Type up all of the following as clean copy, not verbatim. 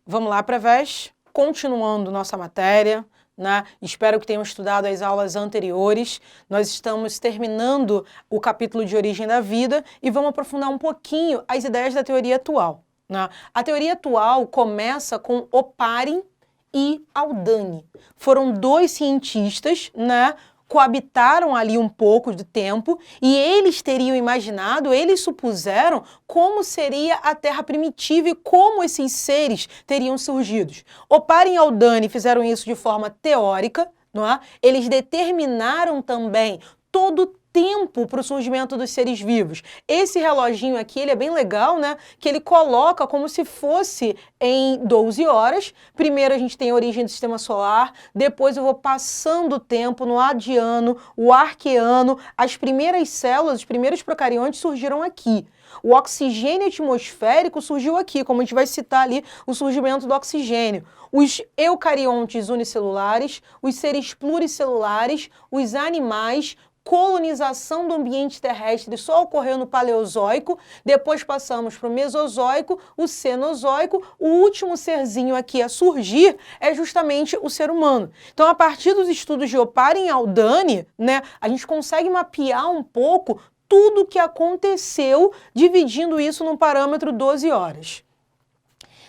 Vamos lá, Prevés, continuando nossa matéria, né? Espero que tenham estudado as aulas anteriores. Nós estamos terminando o capítulo de origem da vida e vamos aprofundar um pouquinho as ideias da teoria atual, né? A teoria atual começa com Oparin e Aldani. Foram dois cientistas, né? Coabitaram ali um pouco de tempo e eles teriam imaginado, eles supuseram como seria a Terra primitiva e como esses seres teriam surgido. Oparin e Aldani fizeram isso de forma teórica, não é? Eles determinaram também todo o tempo para o surgimento dos seres vivos. Esse reloginho aqui, ele é bem legal, né? Que ele coloca como se fosse em 12 horas. Primeiro a gente tem a origem do sistema solar, depois eu vou passando o tempo no Adiano, o Arqueano, as primeiras células, os primeiros procariontes surgiram aqui. O oxigênio atmosférico surgiu aqui, como a gente vai citar ali o surgimento do oxigênio. Os eucariontes unicelulares, os seres pluricelulares, os animais, colonização do ambiente terrestre só ocorreu no Paleozoico, depois passamos para o Mesozoico, o Cenozoico, o último serzinho aqui a surgir é justamente o ser humano. Então, a partir dos estudos de Oparin e Aldani, né, a gente consegue mapear um pouco tudo o que aconteceu, dividindo isso num parâmetro 12 horas.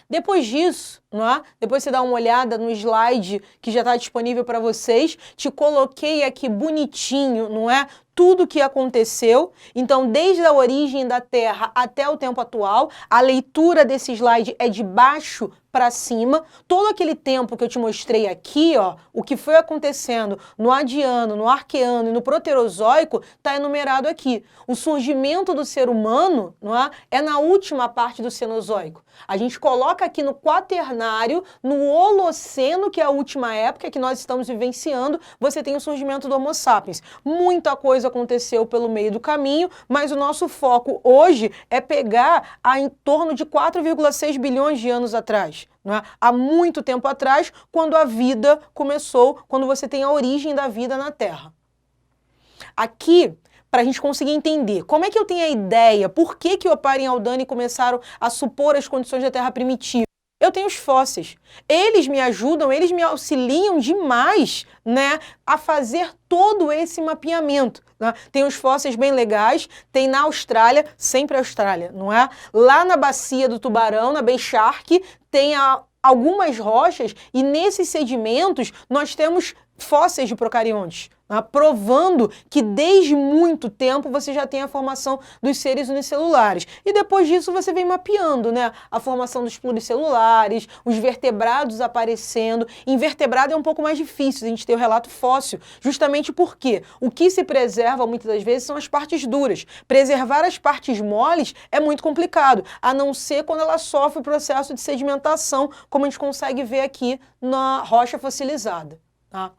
Depois disso, não é? Depois você dá uma olhada no slide que já está disponível para vocês, te coloquei aqui bonitinho, não é? Tudo o que aconteceu, então desde a origem da Terra até o tempo atual, a leitura desse slide é de baixo para cima, todo aquele tempo que eu te mostrei aqui, ó, o que foi acontecendo no Adiano, no Arqueano e no Proterozoico, está enumerado aqui. O surgimento do ser humano, não é na última parte do Cenozoico. A gente coloca aqui no Quaternário, no Holoceno, que é a última época que nós estamos vivenciando, você tem o surgimento do Homo sapiens. Muita coisa aconteceu pelo meio do caminho, mas o nosso foco hoje é pegar em torno de 4,6 bilhões de anos atrás. Não é? Há muito tempo atrás, quando a vida começou, quando você tem a origem da vida na Terra. Aqui, para a gente conseguir entender como é que eu tenho a ideia, por que Oparin e Aldani começaram a supor as condições da Terra primitiva. Eu tenho os fósseis. Eles me ajudam, eles me auxiliam demais, né, a fazer todo esse mapeamento. Né? Tem os fósseis bem legais, tem na Austrália, sempre a Austrália, não é? Lá na bacia do Tubarão, na Bay Shark, tem algumas rochas e nesses sedimentos nós temos fósseis de procariontes, né? Provando que desde muito tempo você já tem a formação dos seres unicelulares. E depois disso você vem mapeando, né? A formação dos pluricelulares, os vertebrados aparecendo. Invertebrado é um pouco mais difícil, a gente ter o relato fóssil, justamente porque o que se preserva muitas das vezes são as partes duras. Preservar as partes moles é muito complicado, a não ser quando ela sofre o processo de sedimentação, como a gente consegue ver aqui na rocha fossilizada. Tá?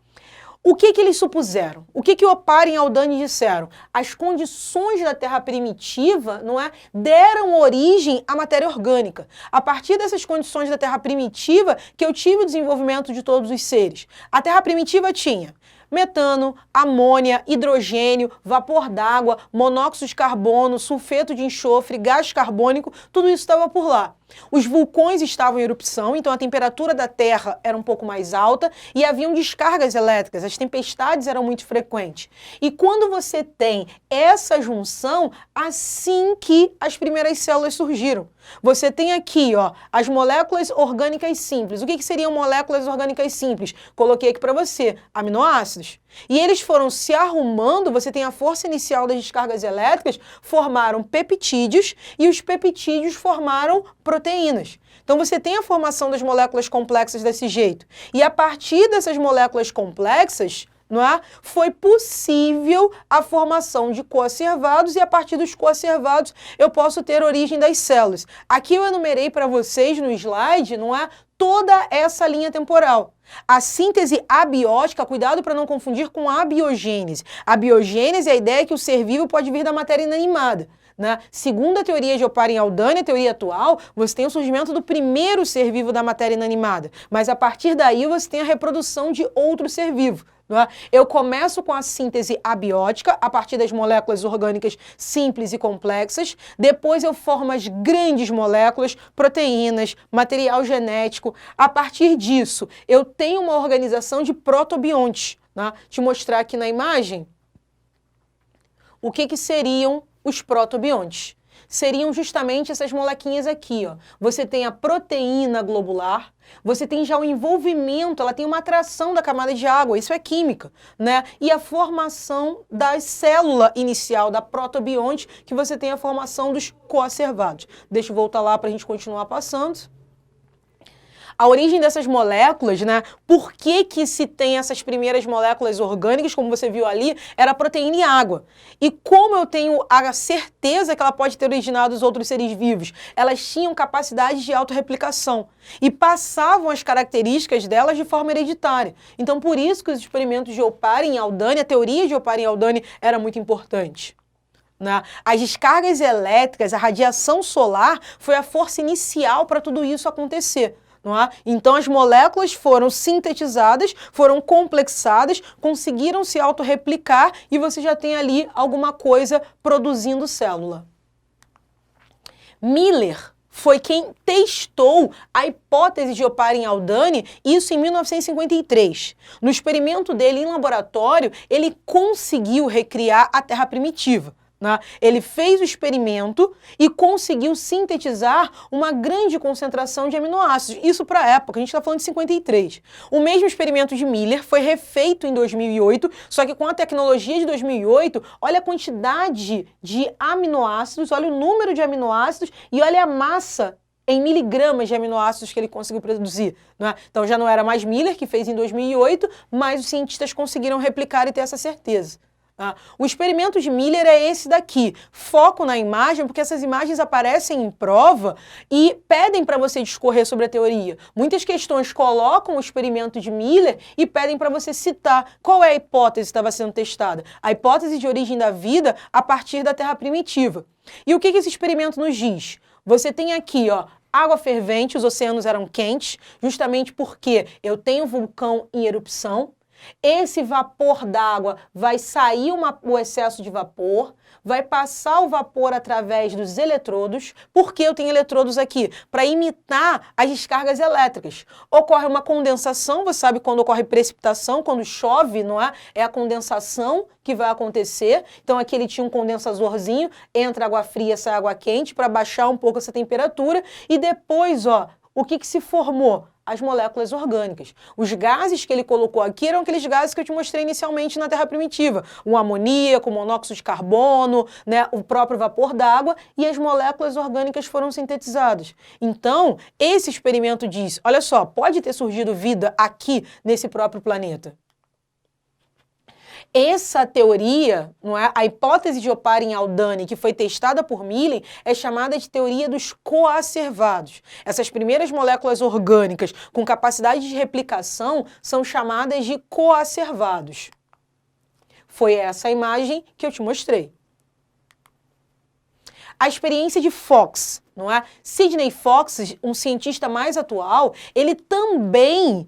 O que eles supuseram? O que Oparin e Aldani disseram? As condições da Terra primitiva, não é, deram origem à matéria orgânica. A partir dessas condições da Terra primitiva que eu tive o desenvolvimento de todos os seres. A Terra primitiva tinha metano, amônia, hidrogênio, vapor d'água, monóxido de carbono, sulfeto de enxofre, gás carbônico, tudo isso estava por lá. Os vulcões estavam em erupção, então a temperatura da Terra era um pouco mais alta e haviam descargas elétricas, as tempestades eram muito frequentes. E quando você tem essa junção, assim que as primeiras células surgiram. Você tem aqui, ó, as moléculas orgânicas simples. O que seriam moléculas orgânicas simples? Coloquei aqui para você, aminoácidos. E eles foram se arrumando, você tem a força inicial das descargas elétricas, formaram peptídeos e os peptídeos formaram proteínas. Então você tem a formação das moléculas complexas desse jeito. E a partir dessas moléculas complexas, não é? Foi possível a formação de coacervados e a partir dos coacervados eu posso ter a origem das células. Aqui eu enumerei para vocês no slide, não é? Toda essa linha temporal. A síntese abiótica, cuidado para não confundir com a abiogênese. A biogênese é a ideia que o ser vivo pode vir da matéria inanimada. Né? Segundo a teoria de Oparin e Aldani, a teoria atual, você tem o surgimento do primeiro ser vivo da matéria inanimada, mas a partir daí você tem a reprodução de outro ser vivo. não é? Eu começo com a síntese abiótica, a partir das moléculas orgânicas simples e complexas, depois eu formo as grandes moléculas, proteínas, material genético. A partir disso, eu tenho uma organização de protobiontes. Né? Te mostrar aqui na imagem o que seriam os protobiontes. Seriam justamente essas molequinhas aqui, ó. Você tem a proteína globular, você tem já o envolvimento, ela tem uma atração da camada de água, isso é química, né? E a formação da célula inicial, da protobionte, que você tem a formação dos coacervados. Deixa eu voltar lá para a gente continuar passando. A origem dessas moléculas, né? Por que se tem essas primeiras moléculas orgânicas, como você viu ali, era proteína e água. E como eu tenho a certeza que ela pode ter originado os outros seres vivos? Elas tinham capacidade de autorreplicação e passavam as características delas de forma hereditária. Então, por isso que os experimentos de Oparin e Haldane, a teoria de Oparin e Haldane era muito importante. As descargas elétricas, a radiação solar foi a força inicial para tudo isso acontecer. Não é? Então as moléculas foram sintetizadas, foram complexadas, conseguiram se autorreplicar e você já tem ali alguma coisa produzindo célula. Miller foi quem testou a hipótese de Oparin e Haldane, isso em 1953. No experimento dele em laboratório, ele conseguiu recriar a Terra primitiva. Ele fez o experimento e conseguiu sintetizar uma grande concentração de aminoácidos. Isso para a época, a gente está falando de 53. O mesmo experimento de Miller foi refeito em 2008, só que com a tecnologia de 2008, olha a quantidade de aminoácidos, olha o número de aminoácidos e olha a massa em miligramas de aminoácidos que ele conseguiu produzir. Então já não era mais Miller que fez em 2008, mas os cientistas conseguiram replicar e ter essa certeza. O experimento de Miller é esse daqui. Foco na imagem, porque essas imagens aparecem em prova e pedem para você discorrer sobre a teoria. Muitas questões colocam o experimento de Miller e pedem para você citar qual é a hipótese que estava sendo testada. A hipótese de origem da vida a partir da Terra primitiva. E o que esse experimento nos diz? Você tem aqui, ó, água fervente, os oceanos eram quentes, justamente porque eu tenho vulcão em erupção. Esse vapor d'água vai sair o excesso de vapor, vai passar o vapor através dos eletrodos. Por que eu tenho eletrodos aqui? Para imitar as descargas elétricas. Ocorre uma condensação, você sabe quando ocorre precipitação, quando chove, não é? É a condensação que vai acontecer. Então aqui ele tinha um condensadorzinho, entra água fria, sai água quente, para baixar um pouco essa temperatura. E depois, ó, o que se formou? As moléculas orgânicas. Os gases que ele colocou aqui eram aqueles gases que eu te mostrei inicialmente na Terra primitiva. O amoníaco, o monóxido de carbono, né, o próprio vapor d'água, e as moléculas orgânicas foram sintetizadas. Então, esse experimento diz, olha só, pode ter surgido vida aqui nesse próprio planeta. Essa teoria, não é? A hipótese de Oparin e Haldane, que foi testada por Miller, é chamada de teoria dos coacervados. Essas primeiras moléculas orgânicas com capacidade de replicação são chamadas de coacervados. Foi essa imagem que eu te mostrei. A experiência de Fox, não é? Sidney Fox, um cientista mais atual, ele também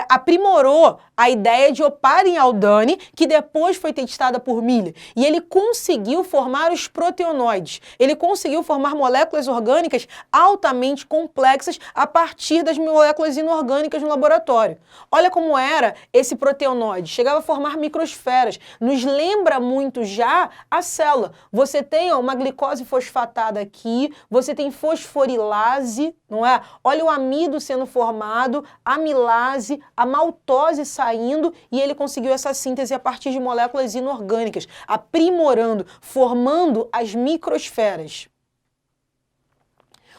aprimorou a ideia de Oparin e Haldane, que depois foi testada por Miller. E ele conseguiu formar os proteonoides. Ele conseguiu formar moléculas orgânicas altamente complexas a partir das moléculas inorgânicas no laboratório. Olha como era esse proteonoide. Chegava a formar microesferas. Nos lembra muito já a célula. Você tem uma glicose fosfatada aqui, você tem fosforilase, não é? Olha o amido sendo formado, a amilase, a maltose saindo, e ele conseguiu essa síntese a partir de moléculas inorgânicas, aprimorando, formando as microesferas.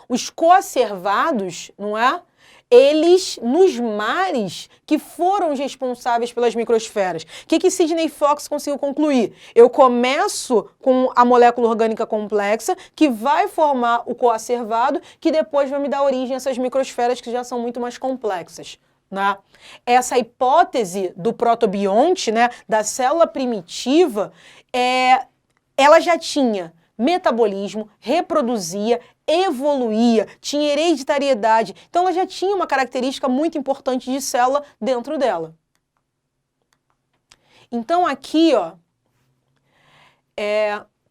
Os coacervados, não é? Eles, nos mares, que foram os responsáveis pelas microesferas. O que Sidney Fox conseguiu concluir? Eu começo com a molécula orgânica complexa, que vai formar o coacervado, que depois vai me dar origem a essas microesferas que já são muito mais complexas. Né? Essa hipótese do protobionte, né, da célula primitiva, ela já tinha metabolismo, reproduzia, evoluía, tinha hereditariedade. Então ela já tinha uma característica muito importante de célula dentro dela. Então aqui, ó,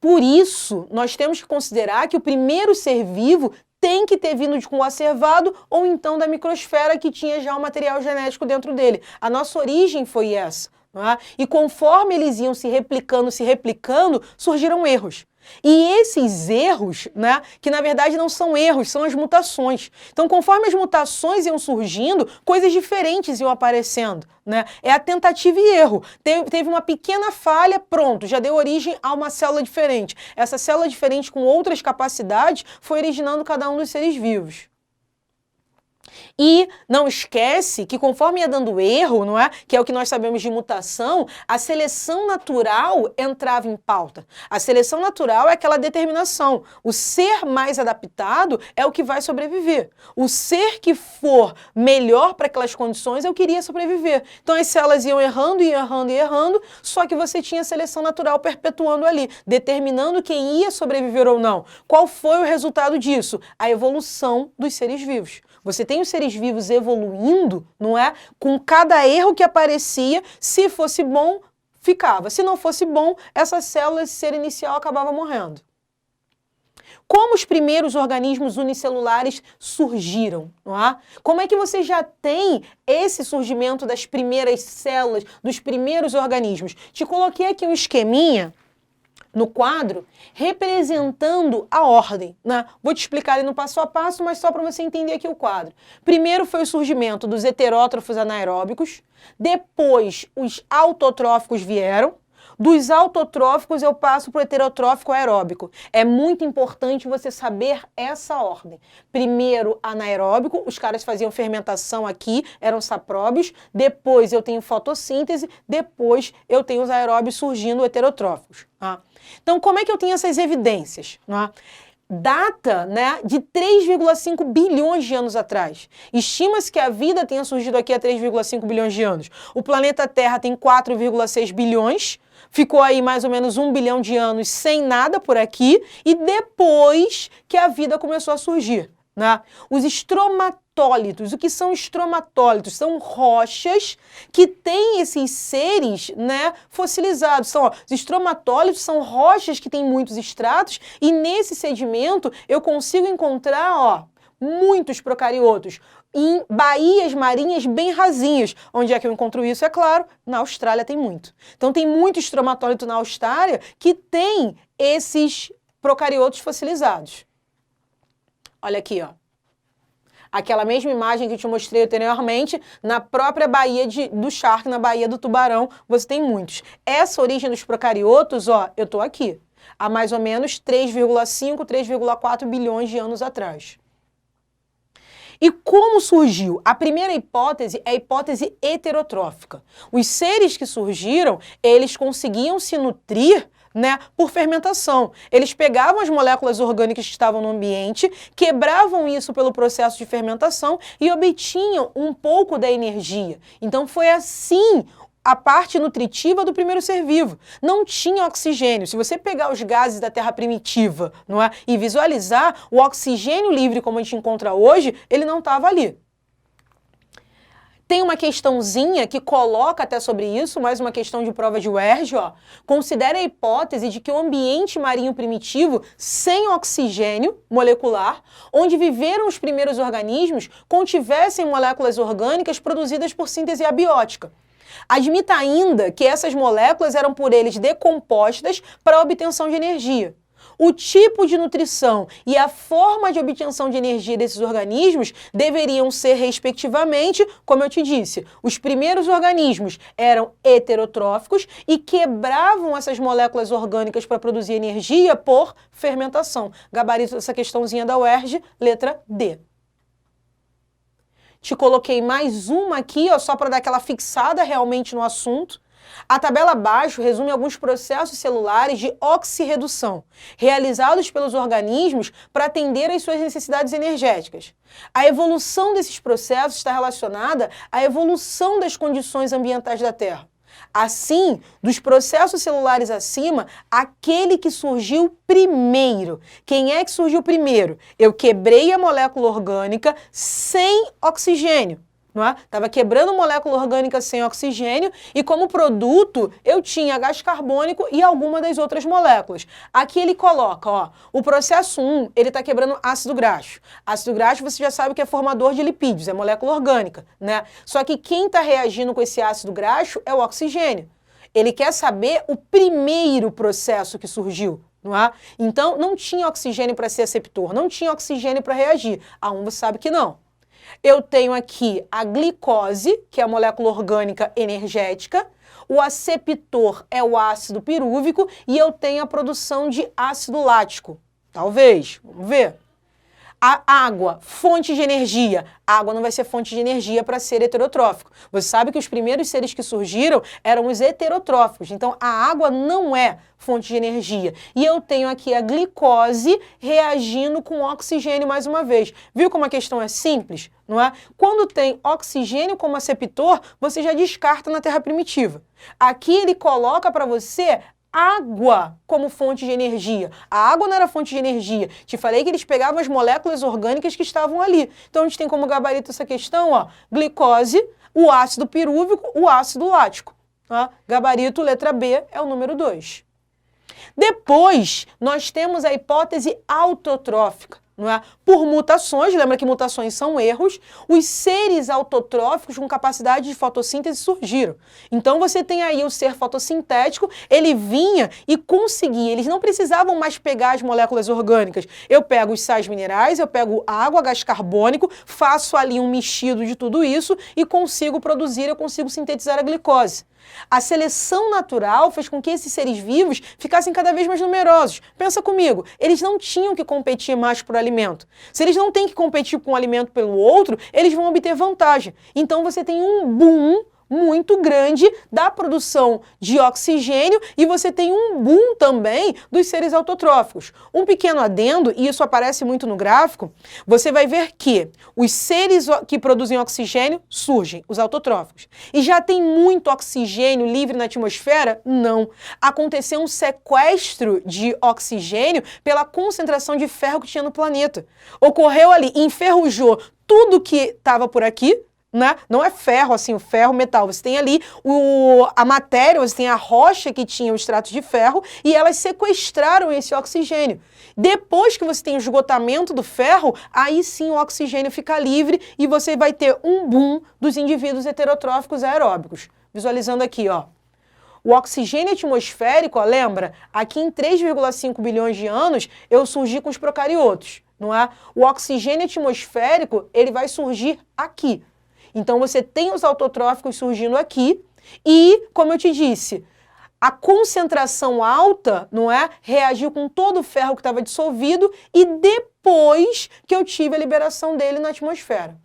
por isso, nós temos que considerar que o primeiro ser vivo tem que ter vindo de um conservado ou então da microsfera que tinha já o material genético dentro dele. A nossa origem foi essa. Não é? E conforme eles iam se replicando, surgiram erros. E esses erros, né, que na verdade não são erros, são as mutações. Então, conforme as mutações iam surgindo, coisas diferentes iam aparecendo. Né? É a tentativa e erro. Teve uma pequena falha, pronto, já deu origem a uma célula diferente. Essa célula diferente com outras capacidades foi originando cada um dos seres vivos. E não esquece que conforme ia dando erro, não é? Que é o que nós sabemos de mutação, a seleção natural entrava em pauta. A seleção natural é aquela determinação. O ser mais adaptado é o que vai sobreviver. O ser que for melhor para aquelas condições é o que iria sobreviver. Então as células iam errando e errando e errando, só que você tinha a seleção natural perpetuando ali, determinando quem ia sobreviver ou não. Qual foi o resultado disso? A evolução dos seres vivos. Você tem os seres vivos evoluindo, não é? Com cada erro que aparecia, se fosse bom, ficava. Se não fosse bom, essa célula, esse ser inicial, acabava morrendo. Como os primeiros organismos unicelulares surgiram, não é? Como é que você já tem esse surgimento das primeiras células, dos primeiros organismos? Te coloquei aqui um esqueminha no quadro, representando a ordem. Né? Vou te explicar ali no passo a passo, mas só para você entender aqui o quadro. Primeiro foi o surgimento dos heterótrofos anaeróbicos, depois os autotróficos vieram, dos autotróficos eu passo para o heterotrófico aeróbico. É muito importante você saber essa ordem. Primeiro anaeróbico, os caras faziam fermentação aqui, eram sapróbios, depois eu tenho fotossíntese, depois eu tenho os aeróbios surgindo heterotróficos. Tá? Então, como é que eu tenho essas evidências? Né? Data, né, de 3,5 bilhões de anos atrás. Estima-se que a vida tenha surgido aqui há 3,5 bilhões de anos. O planeta Terra tem 4,6 bilhões, ficou aí mais ou menos 1 bilhão de anos sem nada por aqui, e depois que a vida começou a surgir. Né? Os estromatólitos, o que são estromatólitos? São rochas que têm esses seres, né, fossilizados. Os estromatólitos são rochas que têm muitos estratos e nesse sedimento eu consigo encontrar muitos procariotos em baías marinhas bem rasinhas. Onde é que eu encontro isso? É claro, na Austrália tem muito. Então tem muito estromatólito na Austrália que tem esses procariotos fossilizados. Olha aqui, ó. Aquela mesma imagem que eu te mostrei anteriormente, na própria baía do Shark, na baía do Tubarão, você tem muitos. Essa origem dos procariotos, ó, eu tô aqui, há mais ou menos 3,5, 3,4 bilhões de anos atrás. E como surgiu? A primeira hipótese é a hipótese heterotrófica. Os seres que surgiram, eles conseguiam se nutrir, né, por fermentação. Eles pegavam as moléculas orgânicas que estavam no ambiente, quebravam isso pelo processo de fermentação e obtinham um pouco da energia. Então foi assim a parte nutritiva do primeiro ser vivo. Não tinha oxigênio. Se você pegar os gases da Terra primitiva, não é, e visualizar, o oxigênio livre como a gente encontra hoje, ele não estava ali. Tem uma questãozinha que coloca até sobre isso, mais uma questão de prova de UERJ, ó. Considera a hipótese de que o ambiente marinho primitivo, sem oxigênio molecular, onde viveram os primeiros organismos, contivessem moléculas orgânicas produzidas por síntese abiótica. Admita ainda que essas moléculas eram por eles decompostas para a obtenção de energia. O tipo de nutrição e a forma de obtenção de energia desses organismos deveriam ser, respectivamente, como eu te disse, os primeiros organismos eram heterotróficos e quebravam essas moléculas orgânicas para produzir energia por fermentação. Gabarito dessa questãozinha da UERJ, letra D. Te coloquei mais uma aqui, ó, só para dar aquela fixada realmente no assunto. A tabela abaixo resume alguns processos celulares de oxirredução, realizados pelos organismos para atender às suas necessidades energéticas. A evolução desses processos está relacionada à evolução das condições ambientais da Terra. Assim, dos processos celulares acima, aquele que surgiu primeiro. Quem é que surgiu primeiro? Eu quebrei a molécula orgânica sem oxigênio. não é? Estava quebrando molécula orgânica sem oxigênio e como produto eu tinha gás carbônico e alguma das outras moléculas. Aqui ele coloca, ó, o processo 1, ele está quebrando ácido graxo. Ácido graxo você já sabe que é formador de lipídios, é molécula orgânica, né? Só que quem está reagindo com esse ácido graxo é o oxigênio. Ele quer saber o primeiro processo que surgiu, não é? Então, não tinha oxigênio para ser aceptor, não tinha oxigênio para reagir. A 1 você sabe que não. Eu tenho aqui a glicose, que é a molécula orgânica energética, o aceptor é o ácido pirúvico e eu tenho a produção de ácido lático. Talvez, vamos ver. A água, fonte de energia. A água não vai ser fonte de energia para ser heterotrófico. Você sabe que os primeiros seres que surgiram eram os heterotróficos. Então, a água não é fonte de energia. E eu tenho aqui a glicose reagindo com oxigênio mais uma vez. Viu como a questão é simples? Não é? Quando tem oxigênio como aceptor, você já descarta na Terra primitiva. Aqui ele coloca para você água como fonte de energia. A água não era fonte de energia. Te falei que eles pegavam as moléculas orgânicas que estavam ali. Então, a gente tem como gabarito essa questão, ó, glicose, o ácido pirúvico, o ácido lático. Tá? Gabarito, letra B, é o número 2. Depois, nós temos a hipótese autotrófica. Não é? Por mutações, lembra que mutações são erros, os seres autotróficos com capacidade de fotossíntese surgiram. Então você tem aí o ser fotossintético, ele vinha e conseguia, eles não precisavam mais pegar as moléculas orgânicas. Eu pego os sais minerais, eu pego água, gás carbônico, faço ali um mexido de tudo isso e consigo produzir, eu consigo sintetizar a glicose. A seleção natural fez com que esses seres vivos ficassem cada vez mais numerosos. Pensa comigo, eles não tinham que competir mais por alimento. Se eles não têm que competir com um alimento pelo outro, eles vão obter vantagem. Então você tem um boom muito grande da produção de oxigênio e você tem um boom também dos seres autotróficos. Um pequeno adendo, e isso aparece muito no gráfico, você vai ver que os seres que produzem oxigênio surgem, os autotróficos. E já tem muito oxigênio livre na atmosfera? Não. Aconteceu um sequestro de oxigênio pela concentração de ferro que tinha no planeta. Ocorreu ali, enferrujou tudo que estava por aqui, né? Não é ferro, assim, o ferro, metal. Você tem ali a matéria, você tem a rocha que tinha o extrato de ferro e elas sequestraram esse oxigênio. Depois que você tem o esgotamento do ferro, aí sim o oxigênio fica livre e você vai ter um boom dos indivíduos heterotróficos aeróbicos. Visualizando aqui, ó. O oxigênio atmosférico, ó, lembra? Aqui em 3,5 bilhões de anos, eu surgi com os procariotos, não é? O oxigênio atmosférico, ele vai surgir aqui. Então, você tem os autotróficos surgindo aqui e, como eu te disse, a concentração alta, não é, reagiu com todo o ferro que estava dissolvido e depois que eu tive a liberação dele na atmosfera.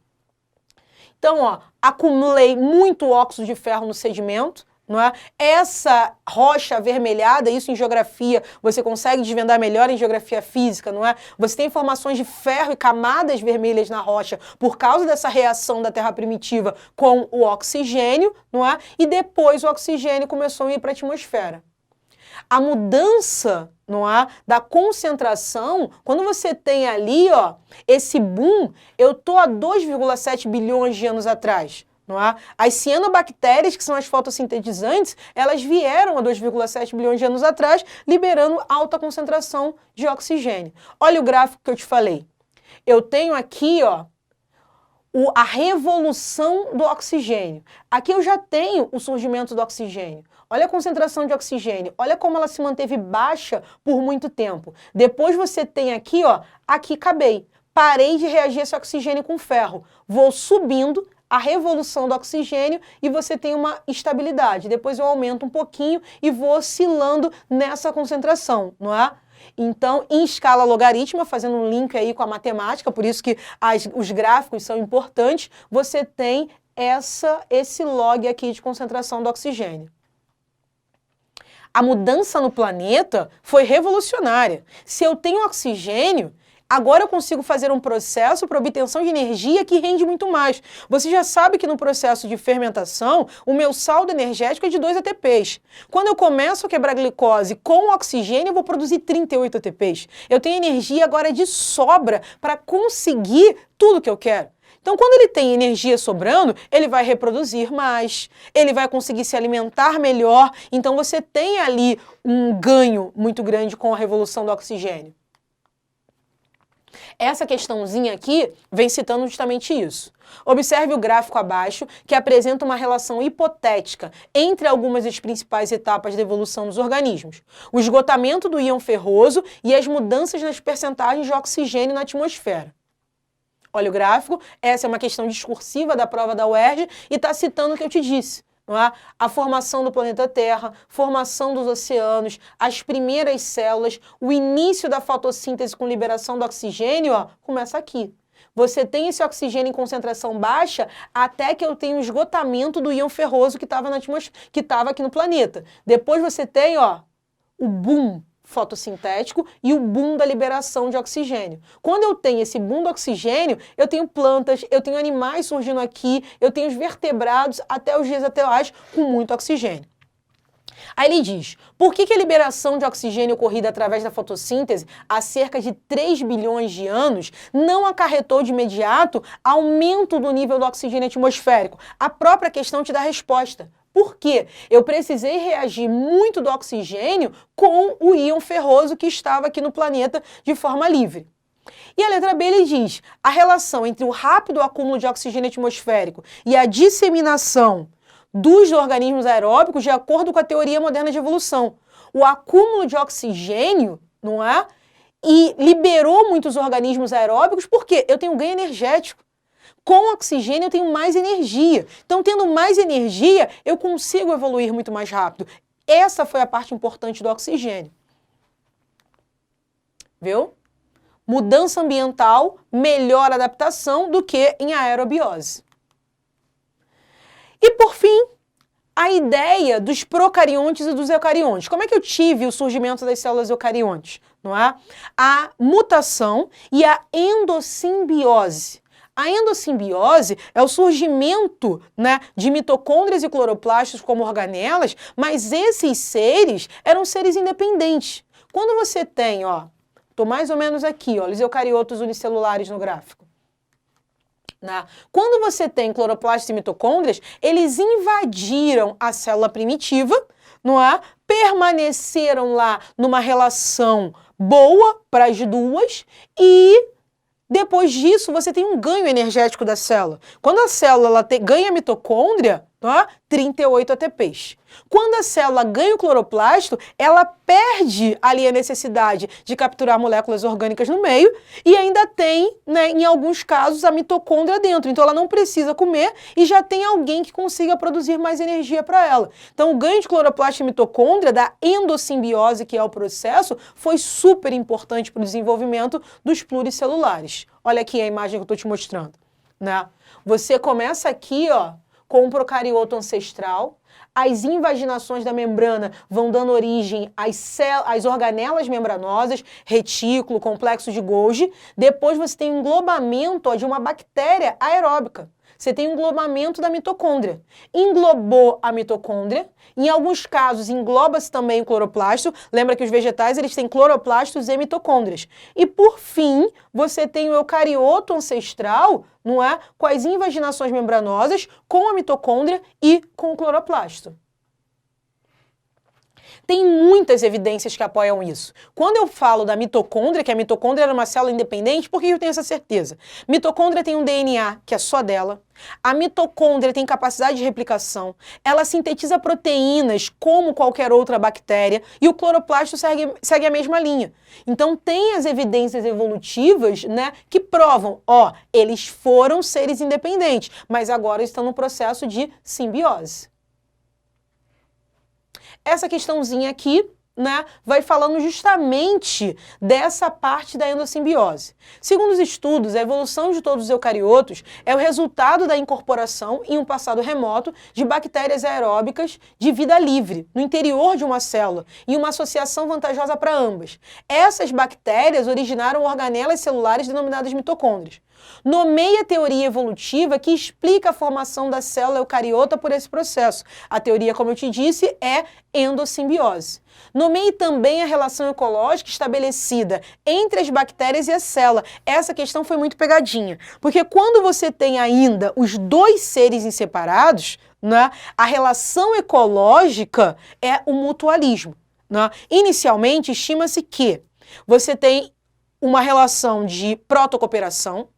Então, ó, acumulei muito óxido de ferro no sedimento, não é? Essa rocha avermelhada, isso em geografia, você consegue desvendar melhor em geografia física, não é? Você tem informações de ferro e camadas vermelhas na rocha por causa dessa reação da Terra primitiva com o oxigênio, não é? E depois o oxigênio começou a ir para a atmosfera. A mudança, não é, da concentração, quando você tem ali, ó, esse boom, eu tô há 2,7 bilhões de anos atrás. Não é? As cianobactérias, que são as fotossintetizantes, elas vieram há 2,7 bilhões de anos atrás, liberando alta concentração de oxigênio. Olha o gráfico que eu te falei. Eu tenho aqui, ó, a revolução do oxigênio. Aqui eu já tenho o surgimento do oxigênio. Olha a concentração de oxigênio, olha como ela se manteve baixa por muito tempo. Depois você tem aqui, ó, aqui acabei. Parei de reagir esse oxigênio com ferro. Vou subindo a revolução do oxigênio e você tem uma estabilidade. Depois eu aumento um pouquinho e vou oscilando nessa concentração, não é? Então, em escala logarítmica, fazendo um link aí com a matemática, por isso que os gráficos são importantes, você tem esse log aqui de concentração do oxigênio. A mudança no planeta foi revolucionária. Se eu tenho oxigênio, agora eu consigo fazer um processo para obtenção de energia que rende muito mais. Você já sabe que no processo de fermentação, o meu saldo energético é de 2 ATPs. Quando eu começo a quebrar glicose com oxigênio, eu vou produzir 38 ATPs. Eu tenho energia agora de sobra para conseguir tudo que eu quero. Então, quando ele tem energia sobrando, ele vai reproduzir mais, ele vai conseguir se alimentar melhor. Então, você tem ali um ganho muito grande com a revolução do oxigênio. Essa questãozinha aqui vem citando justamente isso. Observe o gráfico abaixo, que apresenta uma relação hipotética entre algumas das principais etapas da evolução dos organismos. O esgotamento do íon ferroso e as mudanças nas percentagens de oxigênio na atmosfera. Olha o gráfico, essa é uma questão discursiva da prova da UERJ e está citando o que eu te disse. Não é? A formação do planeta Terra, formação dos oceanos, as primeiras células, o início da fotossíntese com liberação do oxigênio, ó, começa aqui. Você tem esse oxigênio em concentração baixa até que eu tenho o esgotamento do íon ferroso que estava na atmosfera, que estava aqui no planeta. Depois você tem, ó, o boom fotossintético e o boom da liberação de oxigênio. Quando eu tenho esse boom do oxigênio, eu tenho plantas, eu tenho animais surgindo aqui, eu tenho os vertebrados até os vegetais com muito oxigênio. Aí ele diz, por que a liberação de oxigênio ocorrida através da fotossíntese há cerca de 3 bilhões de anos não acarretou de imediato aumento do nível do oxigênio atmosférico? A própria questão te dá a resposta. Por quê? Eu precisei reagir muito do oxigênio com o íon ferroso que estava aqui no planeta de forma livre. E a letra B ele diz, a relação entre o rápido acúmulo de oxigênio atmosférico e a disseminação dos organismos aeróbicos de acordo com a teoria moderna de evolução. O acúmulo de oxigênio, não é? E liberou muitos organismos aeróbicos porque eu tenho ganho energético. Com oxigênio eu tenho mais energia. Então, tendo mais energia, eu consigo evoluir muito mais rápido. Essa foi a parte importante do oxigênio. Viu? Mudança ambiental, melhor adaptação do que em aerobiose. E, por fim, a ideia dos procariontes e dos eucariontes. Como é que eu tive o surgimento das células eucariontes? Não é? A mutação e a endossimbiose. A endossimbiose é o surgimento, né, de mitocôndrias e cloroplastos como organelas, mas esses seres eram seres independentes. Quando você tem, ó, estou mais ou menos aqui, ó, os eucariotos unicelulares no gráfico. Né? Quando você tem cloroplastos e mitocôndrias, eles invadiram a célula primitiva, não é? Permaneceram lá numa relação boa para as duas e depois disso, você tem um ganho energético da célula. Quando a célula ganha mitocôndria, tá? 38 ATPs. Quando a célula ganha o cloroplasto, ela perde ali a necessidade de capturar moléculas orgânicas no meio e ainda tem, né, em alguns casos, a mitocôndria dentro. Então, ela não precisa comer e já tem alguém que consiga produzir mais energia para ela. Então, o ganho de cloroplasto e mitocôndria, da endossimbiose, que é o processo, foi super importante para o desenvolvimento dos pluricelulares. Olha aqui a imagem que eu estou te mostrando. Né? Você começa aqui, ó, com um procarioto ancestral, as invaginações da membrana vão dando origem às organelas membranosas, retículo, complexo de Golgi. Depois você tem um englobamento, ó, de uma bactéria aeróbica. Você tem um englobamento da mitocôndria. Englobou a mitocôndria, em alguns casos engloba-se também o cloroplasto. Lembra que os vegetais eles têm cloroplastos e mitocôndrias. E por fim, você tem o eucarioto ancestral, não é? Com as invaginações membranosas, com a mitocôndria e com o cloroplasto. Tem muitas evidências que apoiam isso. Quando eu falo da mitocôndria, que a mitocôndria era uma célula independente, por que eu tenho essa certeza? Mitocôndria tem um DNA que é só dela. A mitocôndria tem capacidade de replicação. Ela sintetiza proteínas como qualquer outra bactéria e o cloroplasto segue a mesma linha. Então tem as evidências evolutivas, né, que provam, ó, eles foram seres independentes, mas agora estão no processo de simbiose. Essa questãozinha aqui, né, vai falando justamente dessa parte da endossimbiose. Segundo os estudos, a evolução de todos os eucariotos é o resultado da incorporação, em um passado remoto, de bactérias aeróbicas de vida livre, no interior de uma célula, e uma associação vantajosa para ambas. Essas bactérias originaram organelas celulares denominadas mitocôndrias. Nomeia a teoria evolutiva que explica a formação da célula eucariota por esse processo. A teoria, como eu te disse, é endossimbiose. Nomeie também a relação ecológica estabelecida entre as bactérias e a célula. Essa questão foi muito pegadinha, porque quando você tem ainda os dois seres inseparados, né, a relação ecológica é o mutualismo, né? Inicialmente, estima-se que você tem uma relação de protocooperação.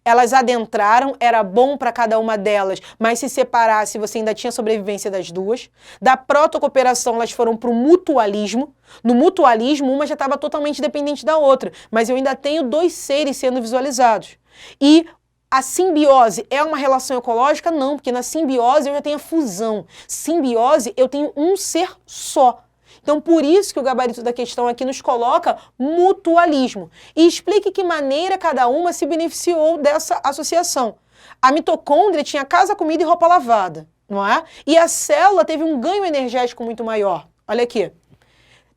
Elas adentraram, era bom para cada uma delas, mas se separasse você ainda tinha sobrevivência das duas. Da protocooperação elas foram para o mutualismo. No mutualismo uma já estava totalmente dependente da outra, mas eu ainda tenho dois seres sendo visualizados. E a simbiose é uma relação ecológica? Não, porque na simbiose eu já tenho a fusão. Simbiose eu tenho um ser só. Então, por isso que o gabarito da questão aqui nos coloca mutualismo. E explique que maneira cada uma se beneficiou dessa associação. A mitocôndria tinha casa, comida e roupa lavada, não é? E a célula teve um ganho energético muito maior. Olha aqui.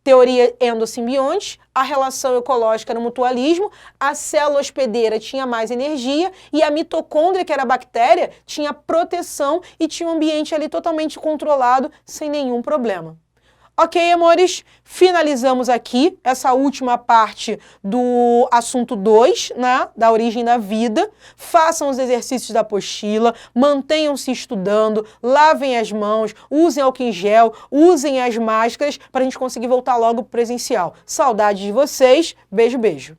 Teoria endossimbiante, a relação ecológica no mutualismo, a célula hospedeira tinha mais energia e a mitocôndria, que era a bactéria, tinha proteção e tinha um ambiente ali totalmente controlado, sem nenhum problema. Ok, amores? Finalizamos aqui essa última parte do assunto 2, né, da origem da vida. Façam os exercícios da apostila, mantenham-se estudando, lavem as mãos, usem álcool em gel, usem as máscaras para a gente conseguir voltar logo pro presencial. Saudades de vocês, beijo, beijo.